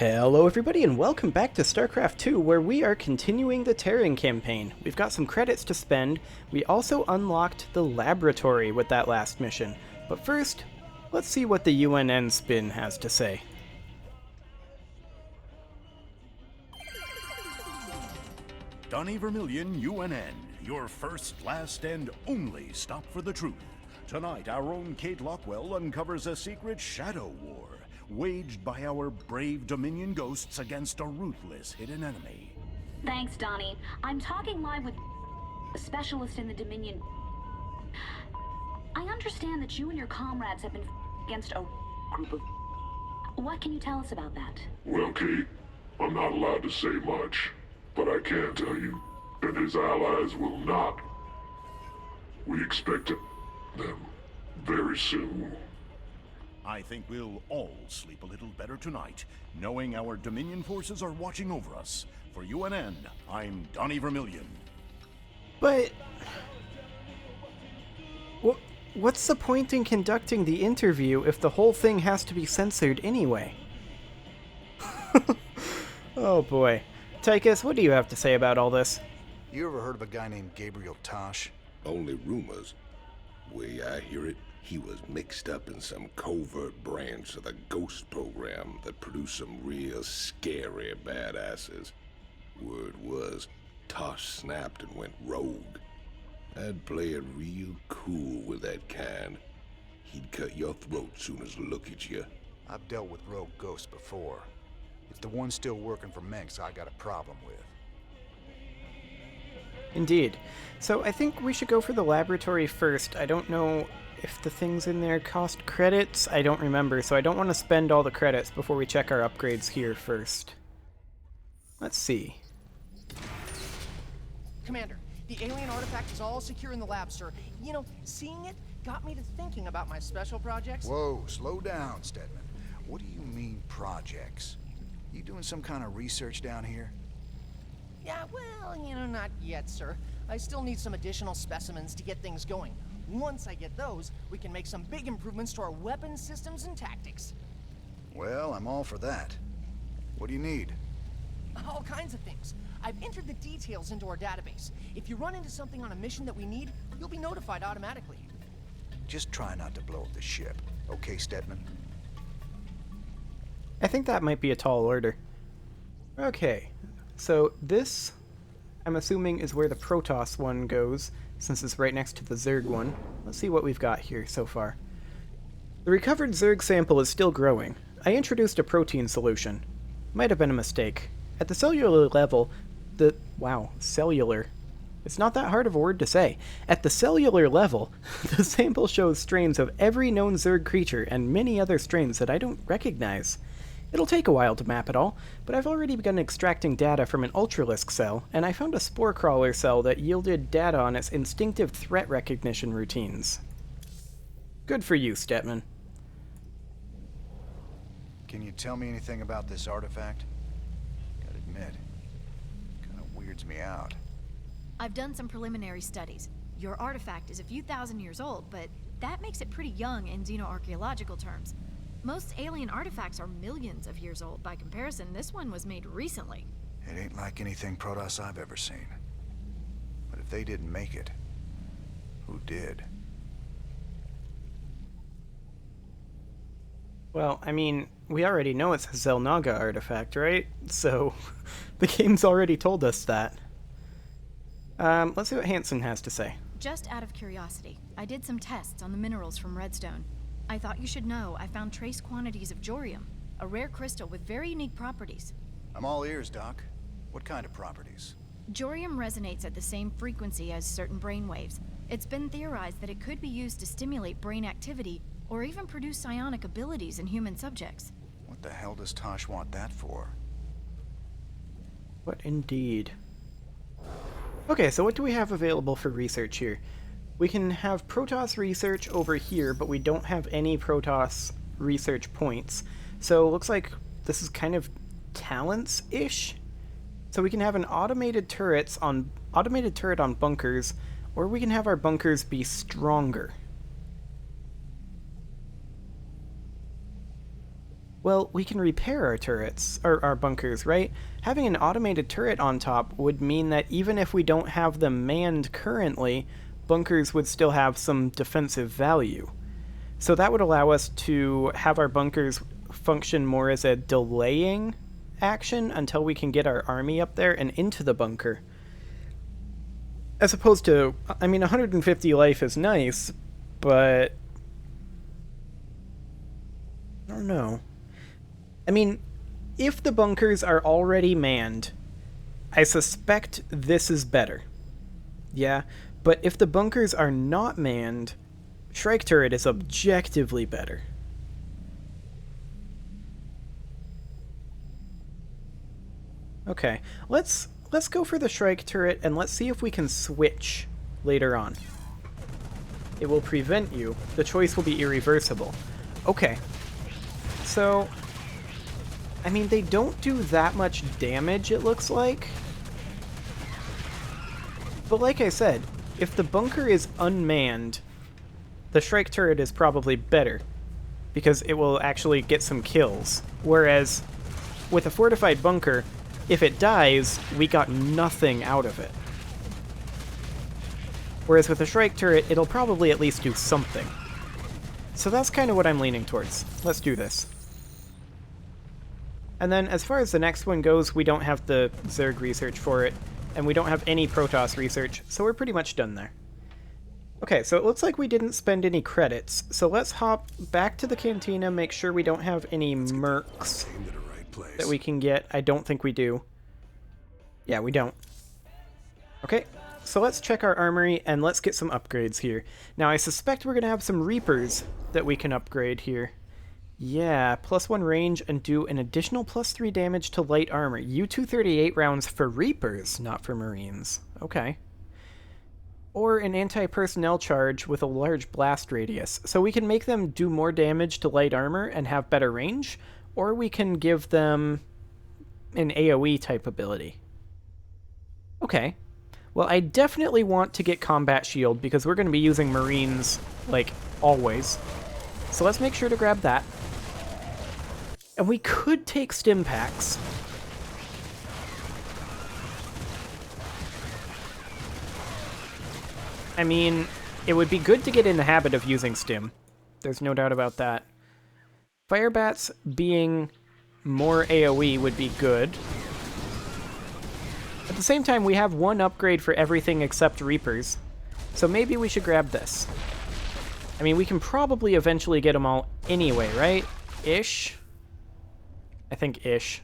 Hello everybody and welcome back to StarCraft 2, where we are continuing the Terran campaign. We've got some credits to spend. We also unlocked the laboratory with that last mission. But first, let's see what the UNN spin has to say. Donnie Vermillion, UNN, your first, last, and only stop for the truth. Tonight, our own Kate Lockwell uncovers a secret shadow war, waged by our brave Dominion ghosts against a ruthless hidden enemy. Thanks, Donnie. I'm talking live with a specialist in the Dominion. I understand that you and your comrades have been against a group of... What can you tell us about that? Well, Kate, I'm not allowed to say much, but I can tell you that his allies will not. We expect them very soon. I think we'll all sleep a little better tonight, knowing our Dominion forces are watching over us. For UNN, I'm Donnie Vermillion. But... what's the point in conducting the interview if the whole thing has to be censored anyway? Oh boy. Tychus, what do you have to say about all this? You ever heard of a guy named Gabriel Tosh? Only rumors. Way I hear it, he was mixed up in some covert branch of the Ghost program that produced some real scary badasses. Word was, Tosh snapped and went rogue. I'd play it real cool with that kind. He'd cut your throat soon as look at you. I've dealt with rogue ghosts before. It's the one still working for Menks I got a problem with. Indeed. So I think we should go for the laboratory first. I don't know if the things in there cost credits. I don't remember, so I don't want to spend all the credits before we check our upgrades here first. Let's see. Commander, the alien artifact is all secure in the lab, sir. You know, seeing it got me to thinking about my special projects. Whoa, slow down, Stedman. What do you mean, projects? You doing some kind of research down here? Yeah, well, you know, not yet, sir. I still need some additional specimens to get things going. Once I get those, we can make some big improvements to our weapon systems and tactics. Well, I'm all for that. What do you need? All kinds of things. I've entered the details into our database. If you run into something on a mission that we need, you'll be notified automatically. Just try not to blow up the ship, okay, Stedman? I think that might be a tall order. Okay, so this, I'm assuming, is where the Protoss one goes, since it's right next to the Zerg one. Let's see what we've got here so far. The recovered Zerg sample is still growing. I introduced a protein solution. Might have been a mistake. At the cellular level, cellular. It's not that hard of a word to say. At the cellular level, the sample shows strains of every known Zerg creature and many other strains that I don't recognize. It'll take a while to map it all, but I've already begun extracting data from an Ultralisk cell, and I found a spore crawler cell that yielded data on its instinctive threat recognition routines. Good for you, Stetman. Can you tell me anything about this artifact? Gotta admit, kinda weirds me out. I've done some preliminary studies. Your artifact is a few thousand years old, but that makes it pretty young in xenoarchaeological terms. Most alien artifacts are millions of years old. By comparison, this one was made recently. It ain't like anything Protoss I've ever seen. But if they didn't make it, who did? Well, I mean, we already know it's a Xel'Naga artifact, right? So, the game's already told us that. Let's see what Hansen has to say. Just out of curiosity, I did some tests on the minerals from Redstone. I thought you should know I found trace quantities of Jorium, a rare crystal with very unique properties. I'm all ears, Doc. What kind of properties? Jorium resonates at the same frequency as certain brainwaves. It's been theorized that it could be used to stimulate brain activity or even produce psionic abilities in human subjects. What the hell does Tosh want that for? What indeed? Okay, so what do we have available for research here? We can have Protoss research over here, but we don't have any Protoss research points. So it looks like this is kind of talents-ish. So we can have an automated turret on bunkers, or we can have our bunkers be stronger. Well, we can repair our turrets, or our bunkers, right? Having an automated turret on top would mean that even if we don't have them manned currently, bunkers would still have some defensive value. So that would allow us to have our bunkers function more as a delaying action until we can get our army up there and into the bunker. As opposed to, I mean, 150 life is nice, but I don't know. I mean, if the bunkers are already manned, I suspect this is better. Yeah, but if the bunkers are not manned, Shrike Turret is objectively better. Okay, let's go for the Shrike Turret and let's see if we can switch later on. It will prevent you. The choice will be irreversible. Okay. So, I mean, they don't do that much damage, it looks like. But like I said, if the bunker is unmanned, the Shrike Turret is probably better, because it will actually get some kills. Whereas, with a fortified bunker, if it dies, we got nothing out of it. Whereas with a Shrike Turret, it'll probably at least do something. So that's kind of what I'm leaning towards. Let's do this. And then as far as the next one goes, we don't have the Zerg research for it, and we don't have any Protoss research, so we're pretty much done there. Okay, so it looks like we didn't spend any credits, so let's hop back to the cantina, make sure we don't have any mercs that we can get. I don't think we do. Yeah, we don't. Okay, so let's check our armory, and let's get some upgrades here. Now, I suspect we're going to have some Reapers that we can upgrade here. Yeah, +1 range and do an additional +3 damage to light armor. U-238 rounds for Reapers, not for Marines. Okay. Or an anti-personnel charge with a large blast radius. So we can make them do more damage to light armor and have better range, or we can give them an AoE type ability. Okay. Well, I definitely want to get Combat Shield because we're going to be using Marines, like, always. So let's make sure to grab that. And we could take Stim Packs. I mean, it would be good to get in the habit of using Stim. There's no doubt about that. Firebats being more AoE would be good. At the same time, we have one upgrade for everything except Reapers. So maybe we should grab this. I mean, we can probably eventually get them all anyway, right? Ish? I think ish.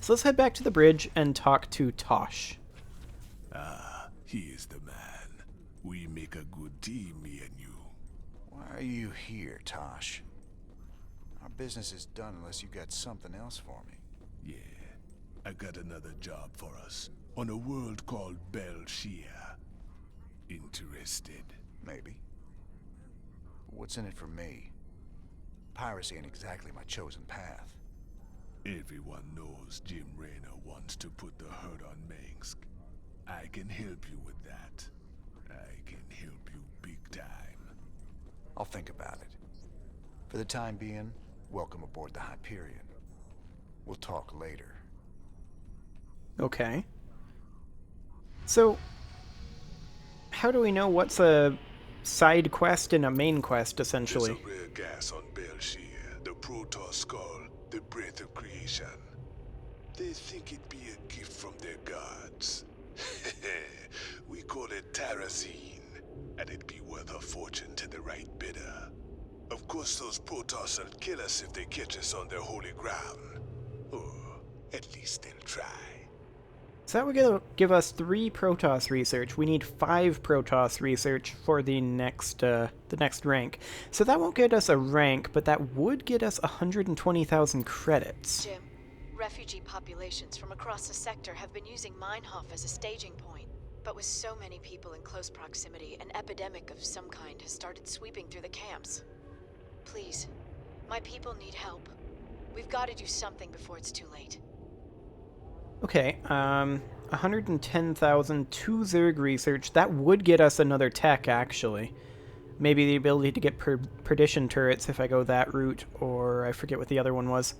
So let's head back to the bridge and talk to Tosh. He is the man. We make a good team, me and you. Why are you here, Tosh? Our business is done unless you got something else for me. Yeah, I got another job for us on a world called Belshia. Interested? Maybe. What's in it for me? Piracy ain't exactly my chosen path. Everyone knows Jim Raynor wants to put the hurt on Minsk. I can help you with that. I can help you big time. I'll think about it. For the time being, welcome aboard the Hyperion. We'll talk later. Okay. So, how do we know what's a side quest and a main quest, essentially? There's a rare gas on Belshia, the Protoss skull, the breath of creation. They think it'd be a gift from their gods. We call it Terrazine, and it'd be worth a fortune to the right bidder. Of course, those Protoss will kill us if they catch us on their holy ground. Or at least they'll try. So that would give us 3 Protoss research. We need 5 Protoss research for the next rank. So that won't get us a rank, but that would get us 120,000 credits. Jim, refugee populations from across the sector have been using Meinhof as a staging point. But with so many people in close proximity, an epidemic of some kind has started sweeping through the camps. Please, my people need help. We've got to do something before it's too late. Okay, 110,000, 2 Zerg research. That would get us another tech, actually. maybe the ability to get perdition turrets if I go that route, or I forget what the other one was.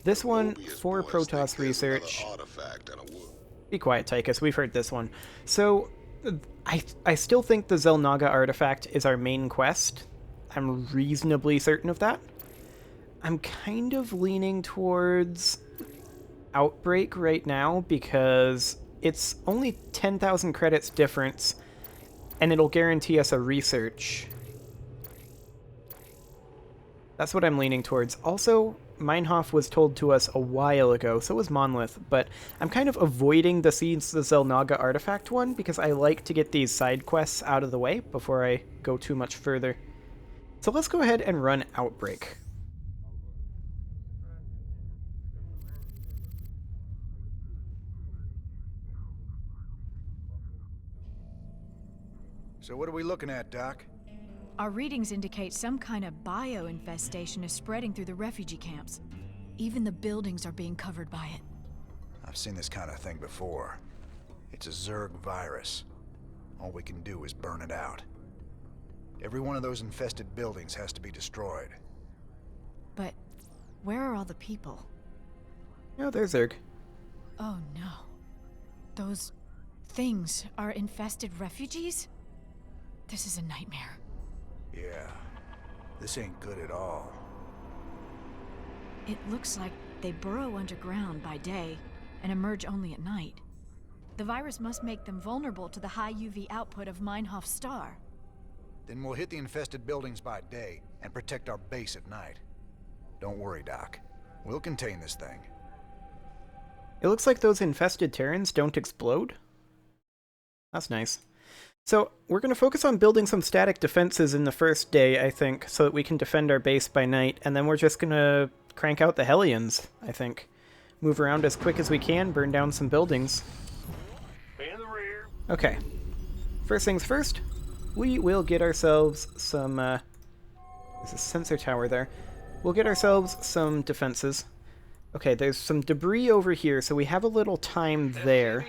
This one, for Protoss research... Be quiet, Tychus, we've heard this one. So, I still think the Xel'Naga artifact is our main quest. I'm reasonably certain of that. I'm kind of leaning towards Outbreak right now because it's only 10,000 credits difference, and it'll guarantee us a research. That's what I'm leaning towards. Also, Meinhof was told to us a while ago, so was Monolith, but I'm kind of avoiding the Seeds the Xel'Naga artifact one because I like to get these side quests out of the way before I go too much further. So let's go ahead and run Outbreak. So what are we looking at, Doc? Our readings indicate some kind of bio-infestation is spreading through the refugee camps. Even the buildings are being covered by it. I've seen this kind of thing before. It's a Zerg virus. All we can do is burn it out. Every one of those infested buildings has to be destroyed. But where are all the people? Oh, there's Zerg. Oh no. Those things are infested refugees? This is a nightmare. Yeah. This ain't good at all. It looks like they burrow underground by day and emerge only at night. The virus must make them vulnerable to the high UV output of Meinhof's star. Then we'll hit the infested buildings by day and protect our base at night. Don't worry, Doc. We'll contain this thing. It looks like those infested Terrans don't explode. That's nice. So, we're going to focus on building some static defenses in the first day, I think, so that we can defend our base by night, and then we're just going to crank out the Hellions, I think. Move around as quick as we can, burn down some buildings. In the rear. Okay. First things first, we will get ourselves some, there's a sensor tower there. We'll get ourselves some defenses. Okay, there's some debris over here, so we have a little time there.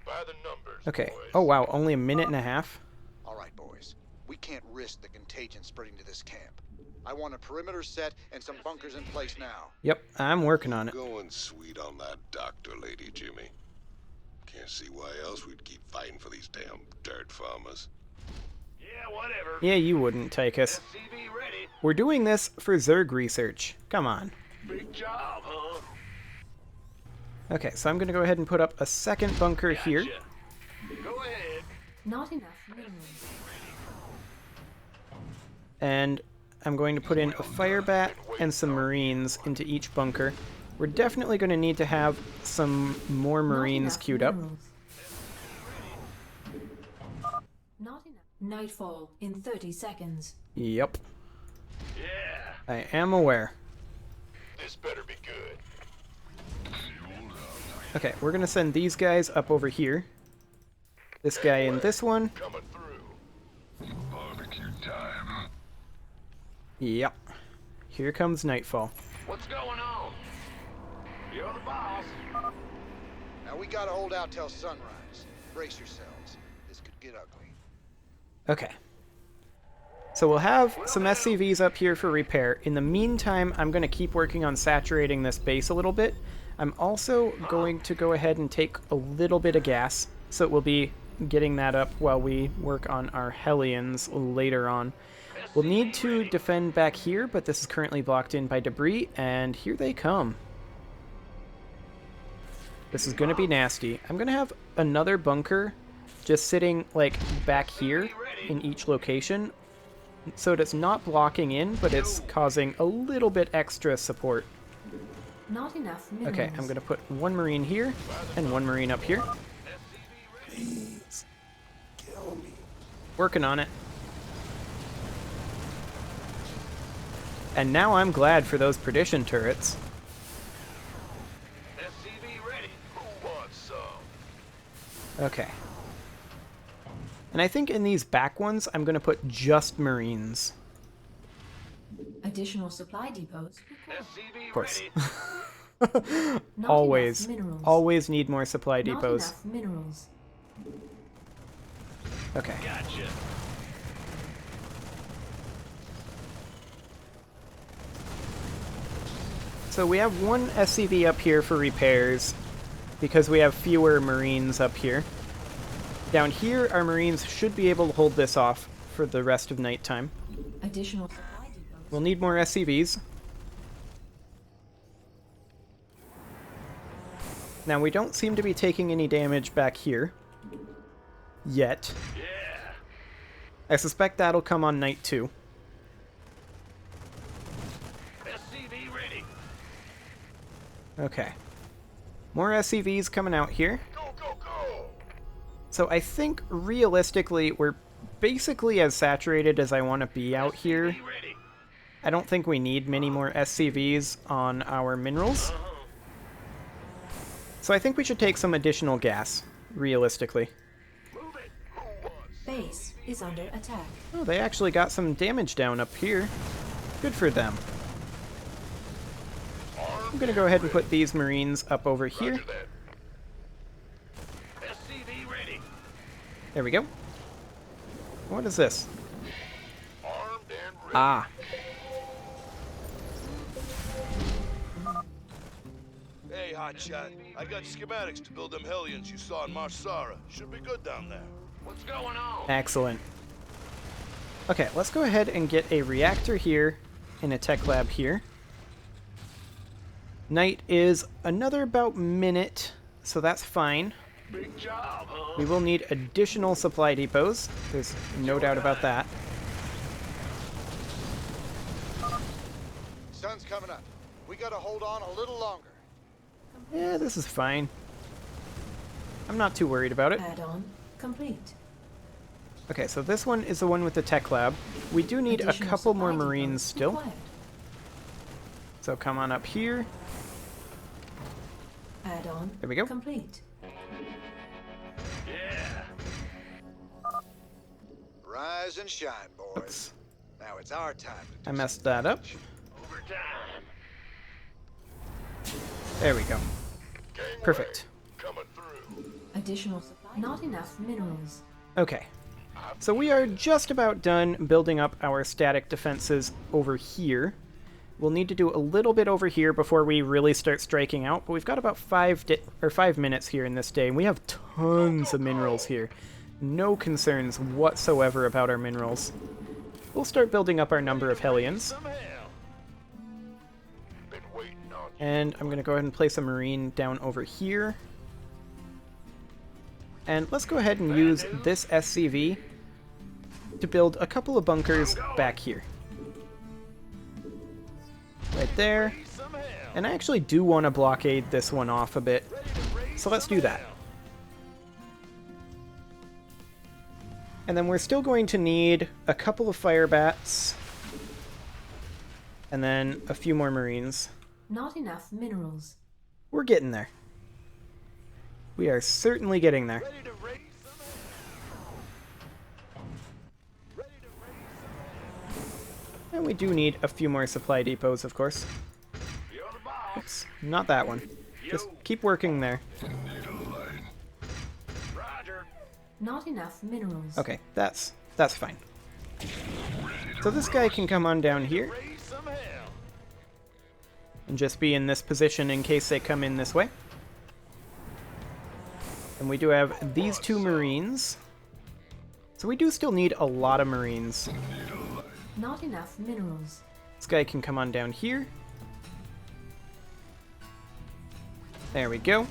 By the numbers, Okay. boys. Oh wow, only a minute and a half? All right, boys. We can't risk the contagion spreading to this camp. I want a perimeter set and some bunkers in place now. Yep, I'm working on it. Going sweet on that doctor lady, Jimmy. Can't see why else we'd keep fighting for these damn dirt farmers. Yeah, whatever. Yeah, you wouldn't, Tychus. SCV ready. We're doing this for Zerg research. Come on. Big job, huh? Okay, so I'm going to go ahead and put up a second bunker here. Go ahead. Not enough minerals. And I'm going to put in a fire bat and some marines into each bunker. We're definitely going to need to have some more marines queued up. Not enough. Nightfall in 30 seconds. Yep, Yeah. I am aware. This better be good. Okay, we're going to send these guys up over here. This guy in this one. Coming through. Barbecue time. Yep. Here comes nightfall. What's going on? You're the boss. Now we gotta hold out till sunrise. Brace yourselves. This could get ugly. Okay. So we'll have some SCVs up here for repair. In the meantime, I'm going to keep working on saturating this base a little bit. I'm also going to go ahead and take a little bit of gas, so we'll be getting that up while we work on our Hellions later on. We'll need to defend back here, but this is currently blocked in by debris, and here they come. This is going to be nasty. I'm going to have another bunker just sitting, like, back here in each location, so that it's not blocking in, but it's causing a little bit extra support. Not enough minerals. Okay, I'm going to put one marine here, and one marine up here. Please, kill me. Working on it. And now I'm glad for those perdition turrets. SCV ready. Who wants some? Okay. And I think in these back ones, I'm going to put just marines. Additional supply depots. SCV Of course. ready. Not Always. enough minerals. Always need more supply Not depots. enough minerals. Okay. Gotcha. So we have one SCV up here for repairs because we have fewer Marines up here. Down here, our Marines should be able to hold this off for the rest of nighttime. Additional supply depots. We'll need more SCVs. Now, we don't seem to be taking any damage back here. Yet. Yeah. I suspect that'll come on night 2. SCV ready. Okay. More SCVs coming out here. Go, go, go. So I think, realistically, we're basically as saturated as I want to be out here. SCV ready. I don't think we need many more SCVs on our minerals. So I think we should take some additional gas, realistically. Move it. Base is under attack. Oh, they actually got some damage down up here. Good for them. I'm gonna go ahead and put these Marines up over here. Roger that. SCV ready. There we go. What is this? Armed and ready. Ah, Hey, hotshot. I got schematics to build them Hellions you saw in Marsara. Should be good down there. What's going on? excellent. Okay, let's go ahead and get a reactor here and a tech lab here. Night is another about minute, so that's fine. Big job, huh? We will need additional supply depots. There's no doubt about that. Sun's coming up. We gotta hold on a little longer. Yeah, this is fine. I'm not too worried about it. Add-on complete. Okay, so this one is the one with the tech lab. We do need a Additional couple more supply Marines depots still. required. So come on up here. Add-on There we go. complete. Yeah. Rise and shine, boys. Oops, Now it's our time to I do messed that up. Overtime. There we go. Perfect. Coming through. Additional supply. Not enough minerals. Okay. So we are just about done building up our static defenses over here. We'll need to do a little bit over here before we really start striking out, but we've got about 5 minutes here in this day, and we have tons of minerals here. No concerns whatsoever about our minerals. We'll start building up our number of Hellions. Some hell. Been waiting on you. And I'm going to go ahead and place a Marine down over here. And let's go ahead and use this SCV to build a couple of bunkers back here. Right there. Some hell. And I actually do want to blockade this one off a bit. So let's do that. And then we're still going to need a couple of fire bats. And then a few more Marines. Not enough minerals. We're getting there. We are certainly getting there. Ready to raise some hell. Ready to raise some hell. And we do need a few more supply depots, of course. You're the boss. Oops, not that one. Just keep working there. Roger. Not enough minerals. Okay, that's fine. So this guy can come on down here Raise some hell. and just be in this position in case they come in this way. And we do have these 2 Marines. So we do still need a lot of Marines. Not enough minerals. This guy can come on down here. There we go.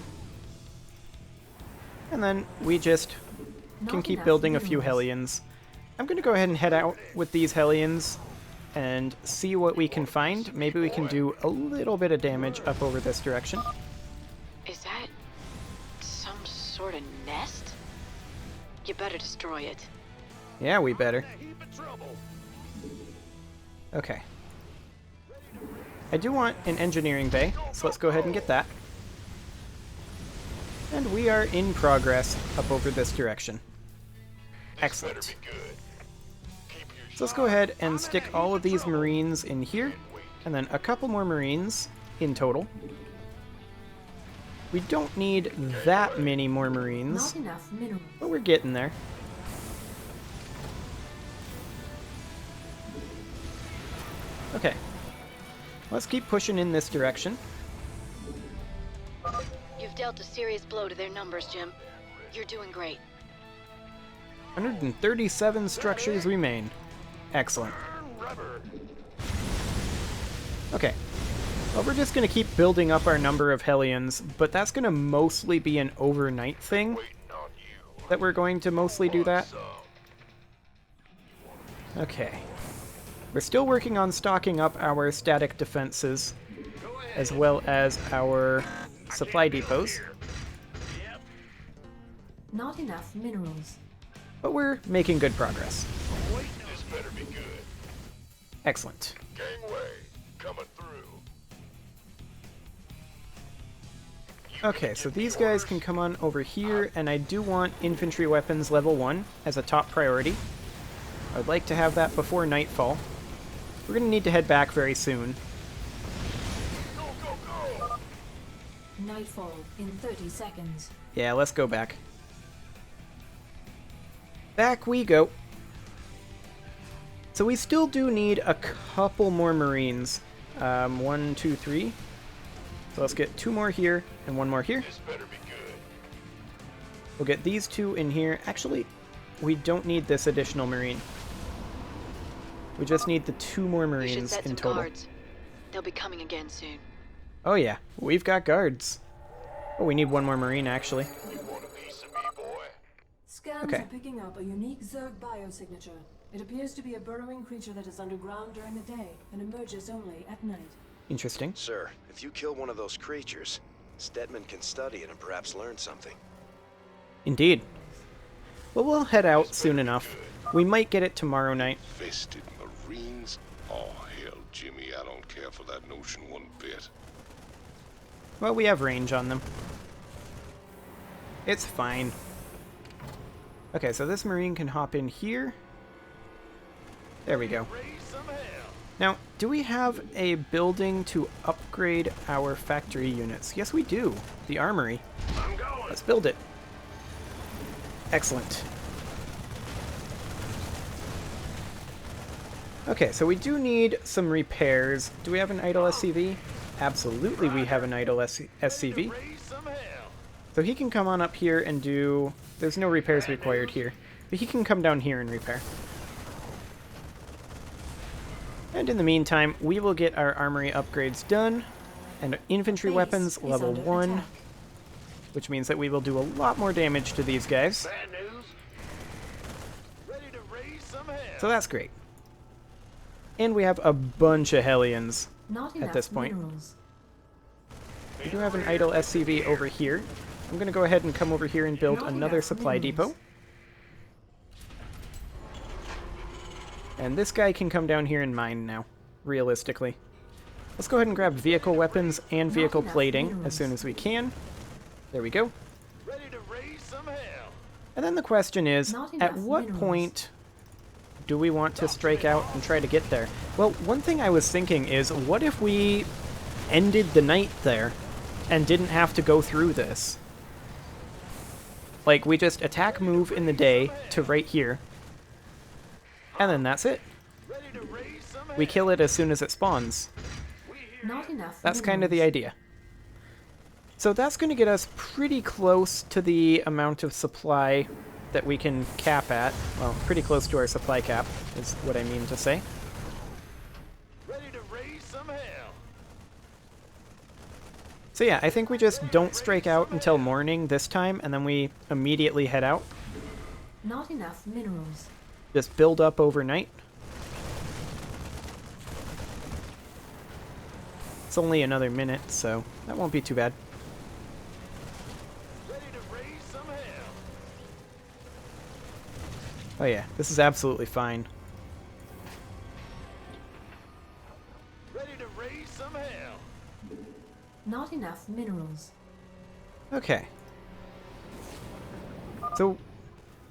And then we just can Not keep enough building a few minerals. Hellions. I'm going to go ahead and head out with these Hellions and see what we can find. Maybe we can do a little bit of damage up over this direction. Is that some sort of nest? You better destroy it. Yeah, we better. A heap of trouble. Okay. I do want an engineering bay, so let's go ahead and get that. And we are in progress up over this direction. Excellent. So let's go ahead and stick all of these Marines in here, and then a couple more Marines in total. We don't need that many more Marines, Not enough minerals. but we're getting there. Okay. Let's keep pushing in this direction. You've dealt a serious blow to their numbers, Jim. You're doing great. 137 structures remain. Excellent. Okay. Well, we're just going to keep building up our number of Hellions, but that's going to mostly be an overnight thing that we're going to mostly do that. Okay. We're still working on stocking up our static defenses, as well as our supply depots. Not enough minerals. But we're making good progress. This better be good. Excellent. Gangway, coming through. Okay, so these guys can come on over here, and I do want infantry weapons level 1 as a top priority. I'd like to have that before nightfall. We're going to need to head back very soon. Nightfall in 30 seconds. Yeah, let's go back. Back we go. So we still do need a couple more Marines. 1, 2, 3. So let's get 2 more here and 1 more here. This better be good. We'll get these 2 in here. Actually, we don't need this additional Marine. We just need the 2 more We should Marines set in some total. guards. They'll be coming again soon. Oh yeah, we've got guards. Oh, we need 1 more Marine actually. You want a piece of me, boy? Scans Okay. are picking up a unique Zerg biosignature. It appears to be a burrowing creature that is underground during the day and emerges only at night. Interesting. Sir, if you kill one of those creatures, Stetman can study it and perhaps learn something. Indeed. Well, we'll head out soon enough. We might get it tomorrow night. Vested Marines? Oh, hell, Jimmy, I don't care for that notion one bit. Well, we have range on them. It's fine. Okay, so this Marine can hop in here. There we go. Now, do we have a building to upgrade our factory units? Yes, we do. The armory. Let's build it. Excellent. Okay, so we do need some repairs. Do we have an idle SCV? Absolutely, we have an idle SCV. So he can come on up here and do... There's no repairs required here, but he can come down here and repair. And in the meantime, we will get our armory upgrades done, and infantry weapons level 1, which means that we will do a lot more damage to these guys. So that's great. And we have a bunch of Hellions at this point. Minerals. We do have an idle SCV over here. I'm going to go ahead and come over here and build another supply depot. And this guy can come down here and mine now, realistically. Let's go ahead and grab vehicle weapons and vehicle plating as soon as we can. There we go. And then the question is, at what point do we want to strike out and try to get there? Well, one thing I was thinking is, what if we ended the night there and didn't have to go through this? Like, we just attack move in the day to right here, and then that's it. We kill it as soon as it spawns. Not enough That's kind of the idea. So that's going to get us pretty close to the amount of supply that we can cap at. Well, pretty close to our supply cap, is what I mean to say. So yeah, I think we just don't strike out until morning this time, and then we immediately head out. Not enough minerals. Just build up overnight. It's only another minute, so that won't be too bad. Oh yeah, this is absolutely fine. Not enough minerals. Okay. So,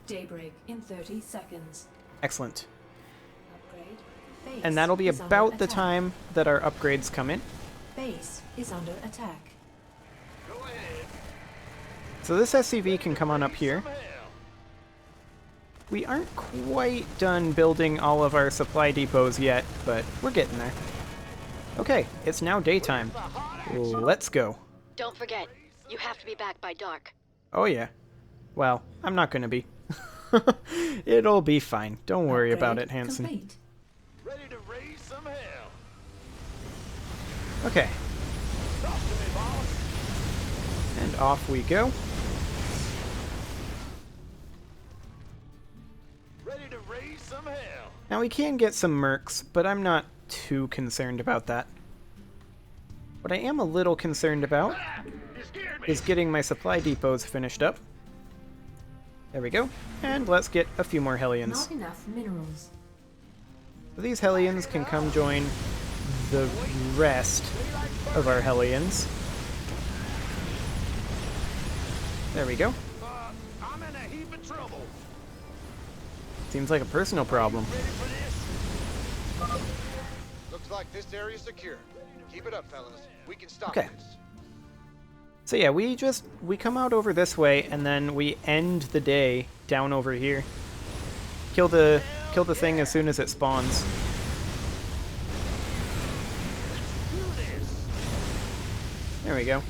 Daybreak in 30 seconds. excellent. Upgrade. Base And that'll be is under about the attack. time that our upgrades come in. Base is under attack. So this SCV can come on up here. We aren't quite done building all of our supply depots yet, but we're getting there. Okay, it's now daytime. Let's go. Don't forget, you have to be back by dark. Oh yeah. Well, I'm not gonna be. It'll be fine. Don't worry about it, Hanson. Complete. Ready to raise some hell. Okay. Talk to me, boss. And off we go. Ready to raise some hell. Now we can get some mercs, but I'm not too concerned about that. What I am a little concerned about is getting my supply depots finished up. There we go. And let's get a few more Hellions. Not enough minerals. So these Hellions can come join the rest of our Hellions. There we go. I'm in a heap of trouble. Seems like a personal problem. Ready for this? Looks like this area's secure. Keep it up, fellas. We can stop Okay. this. So yeah, we come out over this way, and then we end the day down over here. Kill the thing as soon as it spawns. There we go.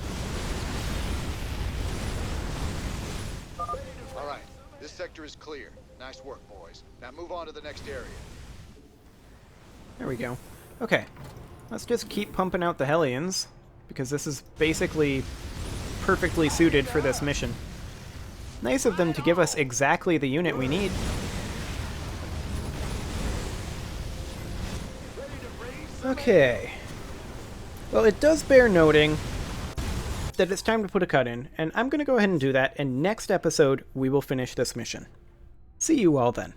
All right, this sector is clear. Nice work, boys. Now move on to the next area. There we go. Okay, let's just keep pumping out the Hellions, because this is basically perfectly suited for this mission. Nice of them to give us exactly the unit we need. Okay. Well, it does bear noting that it's time to put a cut in, and I'm going to go ahead and do that, and next episode we will finish this mission. See you all then.